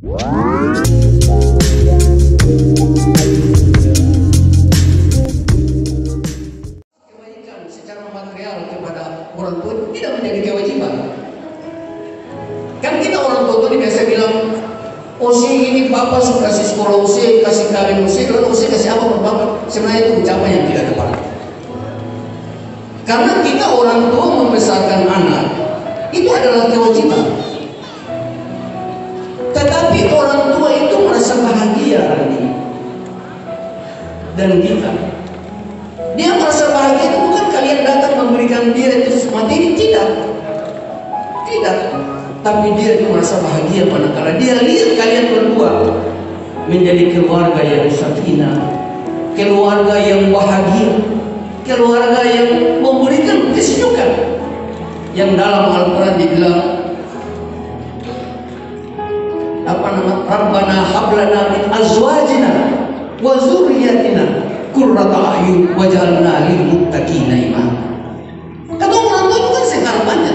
Kebaikan secara material kepada orang tua tidak menjadi kewajiban. Kan kita orang tua itu biasa bilang, Osi ini bapak sudah kasih sekolah, Osi kasih kawin, Osi kasih apa ke bapak. Sebenarnya itu ucapan yang tidak tepat. Karena kita orang tua membesarkan anak itu adalah kewajiban. Tetapi orang tua itu merasa bahagia dan kita. Dia merasa bahagia itu bukan kalian datang memberikan dia itu materi, tidak. Tapi dia itu merasa bahagia manakala dia lihat kalian berdua menjadi keluarga yang sakinah, keluarga yang bahagia, keluarga yang memberikan kesejukan. Yang dalam Al-Quran dibilang Rabbana hablana min azwajina wa zurriyatina qurrata a'yun waj'alna lil muttaqina imama. Kata orang tua itu kan seharapannya.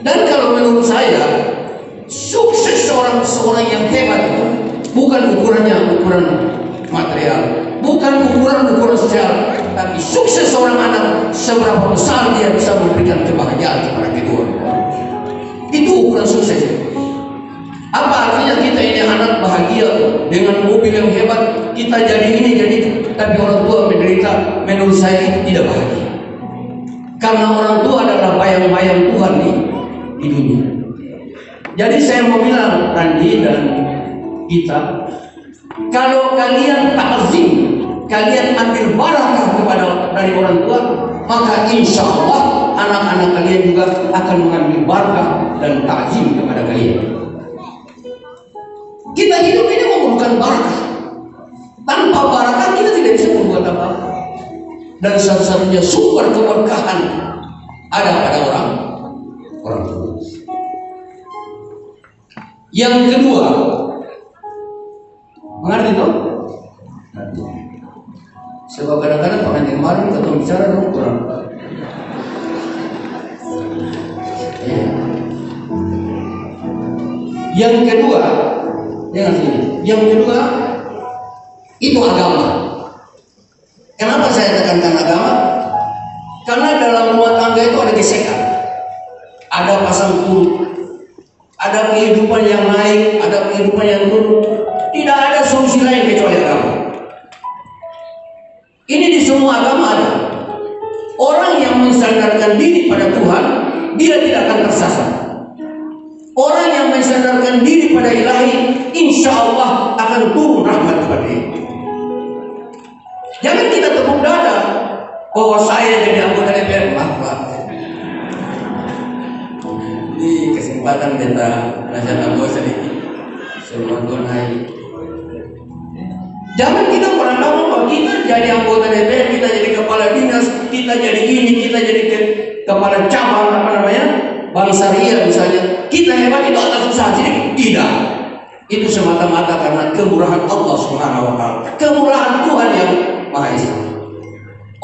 Dan kalau menurut saya sukses seorang yang hebat itu bukan ukurannya ukuran material, bukan ukuran sosial, tapi sukses seorang anak seberapa besar dia bisa memberikan kebahagiaan kepada kedua orang. Itu ukuran sukses. Apa artinya kita ini anak bahagia dengan mobil yang hebat, kita jadi ini jadi itu, tapi orang tua menderita? Menurut saya itu tidak bahagia. Karena orang tua adalah bayang-bayang Tuhan di dunia. Jadi saya mau bilang Randi dan kita, kalau kalian ta'zim, kalian ambil barakah dari orang tua, maka insya Allah anak-anak kalian juga akan mengambil barakah dan ta'zim kepada kalian. Kita hidup ini memerlukan barakah. Tanpa barakah kita tidak bisa membuat apa-apa. Dan satu-satunya sumber keberkahan ada pada orang tua. Yang kedua, mengerti toh? Sebab kadang-kadang pengantin kemarin ketemu bicara dong kurang. Yang kedua, yang kedua itu agama. Kenapa saya tekankan agama? Karena dalam rumah tangga itu ada gesekan, ada pasang surut, ada kehidupan yang naik, ada kehidupan yang turun. Tidak ada solusi lain kecuali agama. Ini di semua agama ada. Orang yang mensandarkan diri pada Tuhan, dia tidak akan tersasar. Orang yang mensandarkan diri pada Ilahi, insya Allah akan turun rahmat kepada dia. Jangan kita tepuk dada bahwa saya jadi anggota DPR. Ini kesempatan kita nasihat anggota sedikit sebelum Tuhan naik. Jangan kita merandang bahwa kita jadi anggota DPR, kita jadi kepala dinas, kita jadi ini, kita jadi kepala cabang Bank Syariah misalnya, kita hebat itu atas usaha sendiri. Tidak. Itu semata-mata karena kemurahan Allah Subhanahu wa taala. Kemurahan Tuhan yang Maha Esa.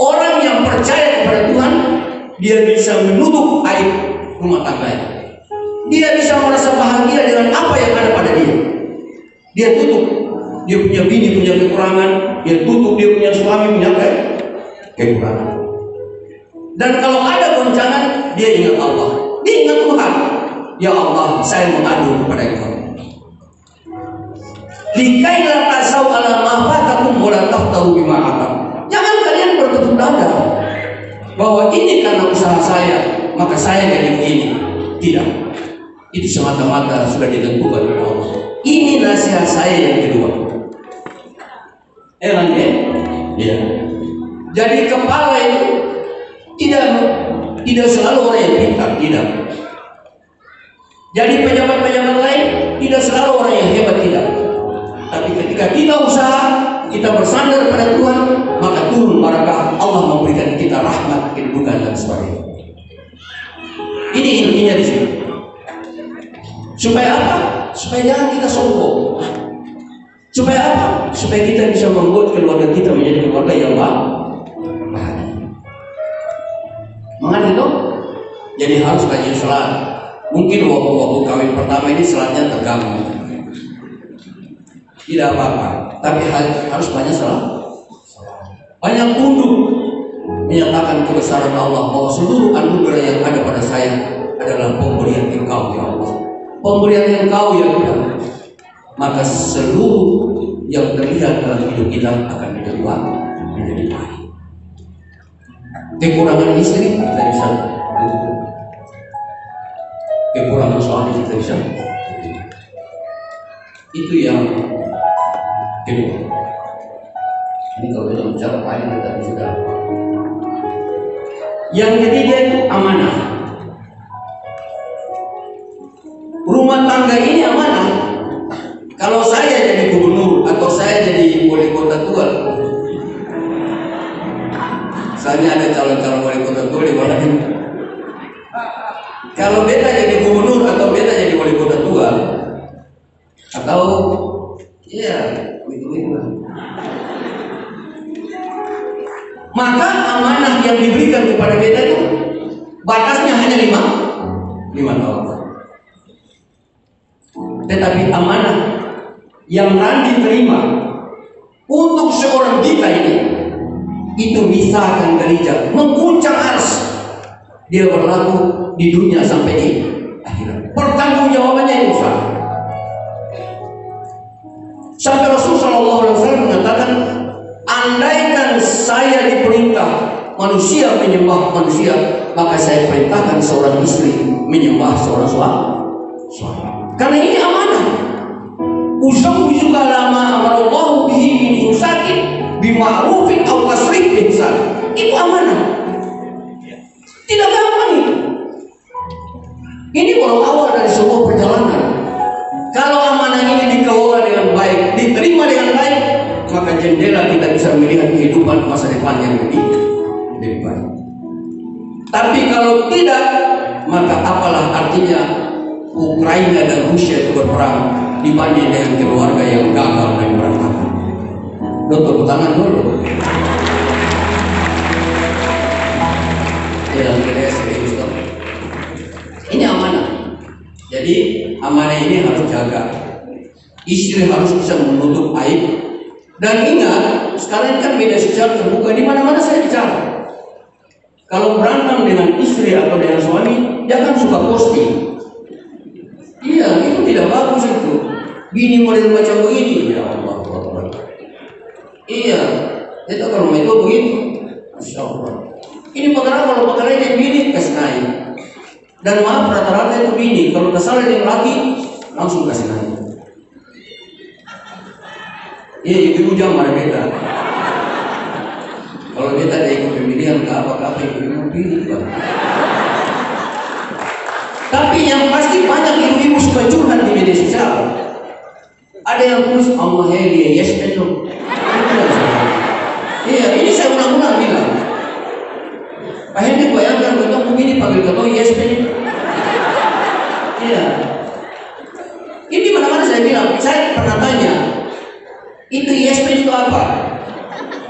Orang yang percaya kepada Tuhan, dia bisa menutup aib rumah tangganya. Dia bisa merasa bahagia dengan apa yang ada pada dia. Dia tutup. Dia punya bini punya kekurangan, dia tutup dia punya suami punya kekurangan. Dan kalau ada goncangan, dia ingat Allah. Dia ingat Tuhan. Ya Allah, saya mengadu kepada Engkau. Likailah tasau ala ma fatakum wa la taftaru bima atam. Jangan kalian bertepuk dada bahwa ini karena usaha saya, maka saya jadi begini. Tidak. Itu semata-mata sudah ditentukan oleh Allah. Ini nasihat saya yang kedua. Ya. Jadi kepala itu tidak selalu orang yang pintar, tidak. Jadi pejabat-pejabat lain tidak selalu orang yang hebat, tidak. Tapi ketika kita usaha, kita bersandar pada Tuhan, maka turun barakah, Allah memberikan kita rahmat, kedudukan dan sebagainya. Ini intinya di sini. Supaya apa? Supaya jangan kita sombong. Supaya apa? Supaya kita bisa membuat keluarga kita menjadi keluarga yang bahagia. Mengerti toh? Jadi harus rajin sholat. Mungkin waktu kawin pertama ini sholatnya terganggu. tidak apa-apa, tapi harus banyak salah, banyak tunduk, menyatakan kebesaran Allah bahwa seluruh anugerah yang ada pada saya adalah pemberian Engkau ya Allah, pemberian Engkau ya Tuhan. Maka seluruh yang terlihat dalam hidup kita akan menjadi baik. Kekurangan istri kita bisa tutup, kekurangan suami kita bisa tutup. Itu yang kedua. Ini kalau kita bicara paling kita sudah. Yang ketiga itu amanah. Rumah tangga ini amanah. Kalau saya jadi gubernur atau saya jadi wali kota tua, misalnya ada calon-calon wali kota tua di mana ini. Kalau beta jadi gubernur atau beta jadi wali kota tua, atau ya begitu lah. Maka amanah yang diberikan kepada beta itu batasnya hanya 5 tahun. Tetapi amanah yang Randi terima untuk seorang kita ini, itu misalkan gereja mengguncang ars. Dia berlaku di dunia sampai di akhirat. Pertanggungjawabannya itu sama. Sampai Rasulullah SAW mengatakan, andaikan saya diperintah manusia menyembah manusia, maka saya perintahkan seorang istri menyembah seorang suami. Karena ini amanah. Uzawwijuka lama amarallahu bihi min imsakin bima'rufin aw tasrih ihsan. Itu amanah. Tidak gampang itu. Ini baru awal dari sebuah perjalanan. Kalau amanah ini dikelola dengan baik, diterima dengan baik, maka jendela kita bisa melihat kehidupan masa depan yang lebih baik. Tapi kalau tidak, maka apalah artinya Ukraina dan Rusia itu berperang dibanding dengan keluarga yang gagal dan berantakan. Tepuk tangan dulu. Ini amanah. Jadi amanah ini harus jaga. Istri harus bisa menutup aib. Dan ingat, sekarang kan media sosial terbuka, di mana-mana saya bicara. Kalau berantem dengan istri atau dengan suami, dia kan suka posting. Iya, itu tidak bagus itu. Bini model macam begini, ya Allah. Iya, itu kalau itu begitu, Masya Allah. Ini kalau perkara yang bini kasih naik. Dan maaf, rata-rata itu bini. Kalau kesalahan yang laki, langsung kasih naik. Iya, ibu jangan marah beta. Kalau beta ada ikut pemilihan ke apa-apa, ibu pilih. Tapi yang pasti banyak ibu-ibu suka curhat di media sosial. Ada yang tulis Allah dia yes betul. Iya, ini saya ulang-ulang bilang. Pak Hendy bayangkan betul begini panggil ketua yes betul. Iya. Ini mana-mana saya bilang. Saya pernah tanya, itu yes betul itu apa?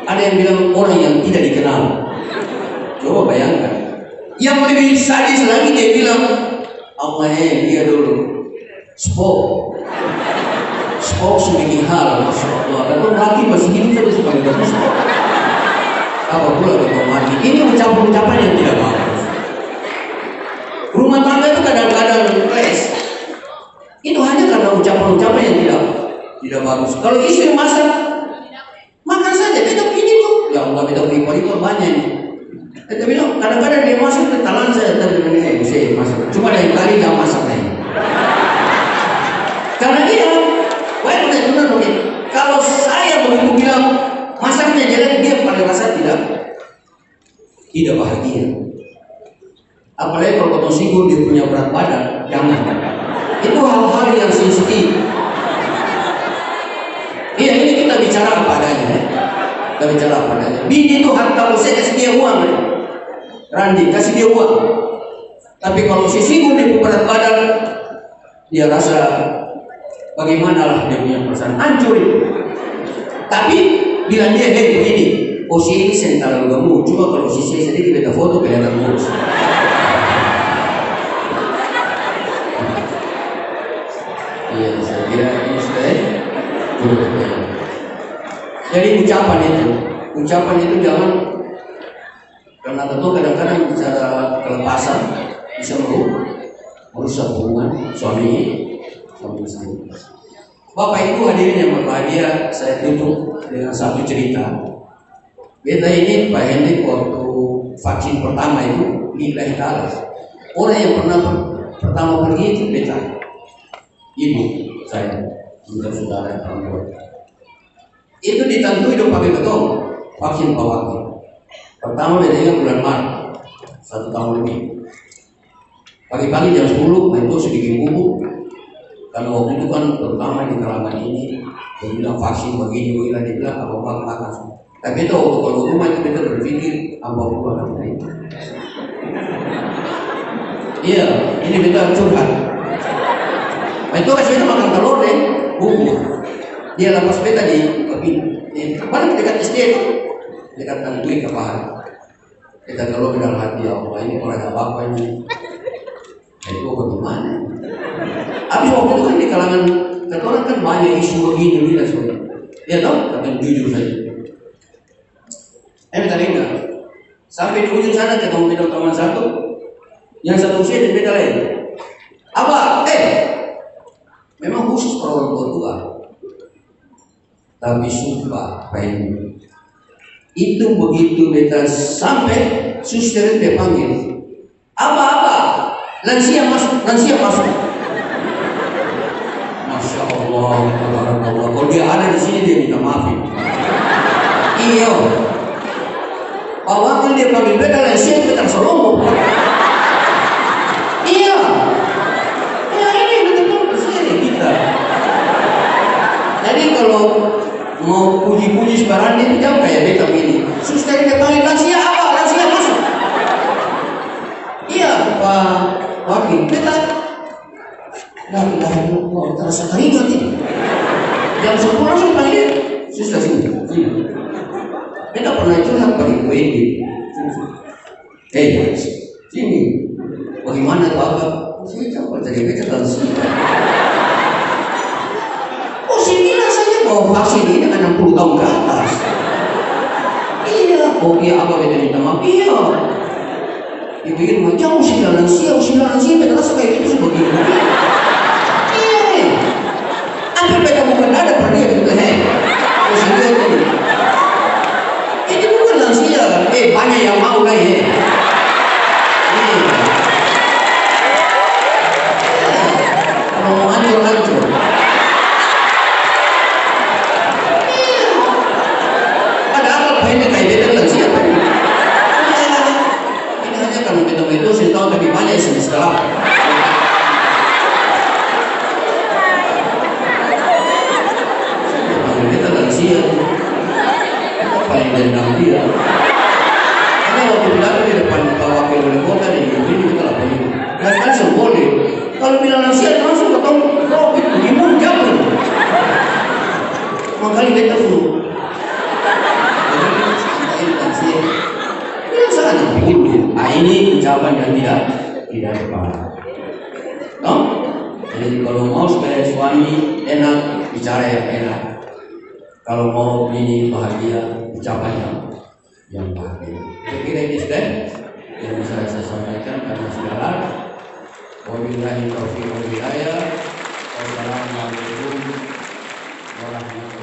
Ada yang bilang orang yang tidak dikenal. Coba bayangkan. Yang lebih sadis lagi dia bilang, Allah dia dulu spok sedikit hal, Masya Allah. Dan lagi masih hidup terus sebagai spok. Apa pula kita mati? Ini ucapan-ucapan yang tidak bagus. Rumah tangga itu kadang-kadang clash. Itu hanya karena ucapan-ucapan yang tidak bagus. Kalau istri masak, makan saja. Kita begini tuh. Ya Allah, kita beri banyak nih. Kita bilang kadang-kadang dia masak talan saya tadi dengan saya masak. Cuma dari kali dia masak nih. Karena dia, benar mungkin. Kalau saya begitu bilang masaknya jelek, dia pada rasa tidak bahagia. Apalagi kalau potong singgung dia punya berat badan, jangan. Itu hal-hal yang sensitif. Iya, ini kita bicara apa adanya. Kita bicara apa adanya. Bini itu harta saya kasih dia uang. Randi kasih dia uang. Tapi kalau si singgung dia berat badan, dia rasa bagaimana lah dia punya perasaan hancur. Tapi bilang dia begini, oh si ini sental kamu, cuma kalau si saya sedikit beda foto kelihatan mulus. Iya, saya kira ini sudah Jadi ucapan itu jangan, karena tentu kadang-kadang bicara kelepasan bisa merusak hubungan suami istri. Bapak Ibu hadirin yang berbahagia, saya tutup dengan satu cerita. Beta ini Pak Hendik waktu vaksin pertama itu lillahi ta'ala. Orang yang pernah pertama pergi itu beta, ibu saya, saudara perempuan. Itu ditantui dong pakai ketong vaksin bawahnya. Pertama bedanya bulan Maret, 1 tahun lebih. Pagi-pagi jam 10 itu sedikit bubuk. Kalau waktu itu kan terutama di kalangan ini, dia bilang vaksin begini, dia bilang apa makan. Tapi itu waktu kalau rumah itu kita berpikir apa akan lain. Iya, ini kita curhat. Itu kasih kita makan telur deh, bubuk. Dia lepas beta di mana dekat SD itu, dekat tangkui ke paha. Kita kalau ke dalam hati Allah ini orang apa ini. Jadi kok bagaimana? Habis waktu itu kan di kalangan orang kan banyak isu begini dan sebagainya. Ya tahu, tapi jujur saja. Minta dengar. Sampai di ujung sana ketemu beda teman satu, yang satu usia dan beda lain. Apa? Memang khusus orang tua. Tapi sumpah, Pak ini. Itu begitu beta sampai suster dia panggil. Apa? Lansia masuk. Masya Allah, kalau dia ada di sini dia minta maafin. Iya. Waktu dia panggil beta lansia kita terselonggok. Iya. Ya ini betul kesini kita. Jadi kalau mau puji-puji sebarang dia jauh kayak beta begini. Suster dia panggil lansia apa? Lansia masuk. Iya, Pak Wakil, beta terasa teringat ini. Jam 10 langsung panggil suster sini. Beta pernah curhat bagi gue ini. Sini. Bagaimana Bapak? Saya coba jadi beta lansia. Saya bilang saja bahwa vaksin ini 60 tahun ke atas. Iya, iya apa beta minta maaf? Iya. Dipikir macam usia lansia, beta rasa kayak itu sebegini. Iya. Hampir beta bukan ada pernah dia gitu, usia itu. Itu bukan lansia, banyak yang mau lah ya. Kalau mau hancur. Ini kayak beda lansia apa ini? Ini hanya kalau kita itu saya tahu lebih banyak sih sekarang. Kalau kita lansia, kita paling dendam dia. Karena waktu bilang di depan wakil wali kota ini kita lakukan itu. Dan langsung boleh. Kalau bilang lansia langsung ketemu COVID, gimana jatuh? Makanya kita flu. Ini ucapan yang tidak tepat. No? Jadi kalau mau supaya suami enak, bicara yang enak. Kalau mau ini bahagia, ucapan yang bahagia. Saya kira ini sudah yang bisa saya sampaikan karena sudah lama. Wabillahi taufiq wal hidayah. Wassalamualaikum warahmatullahi wabarakatuh.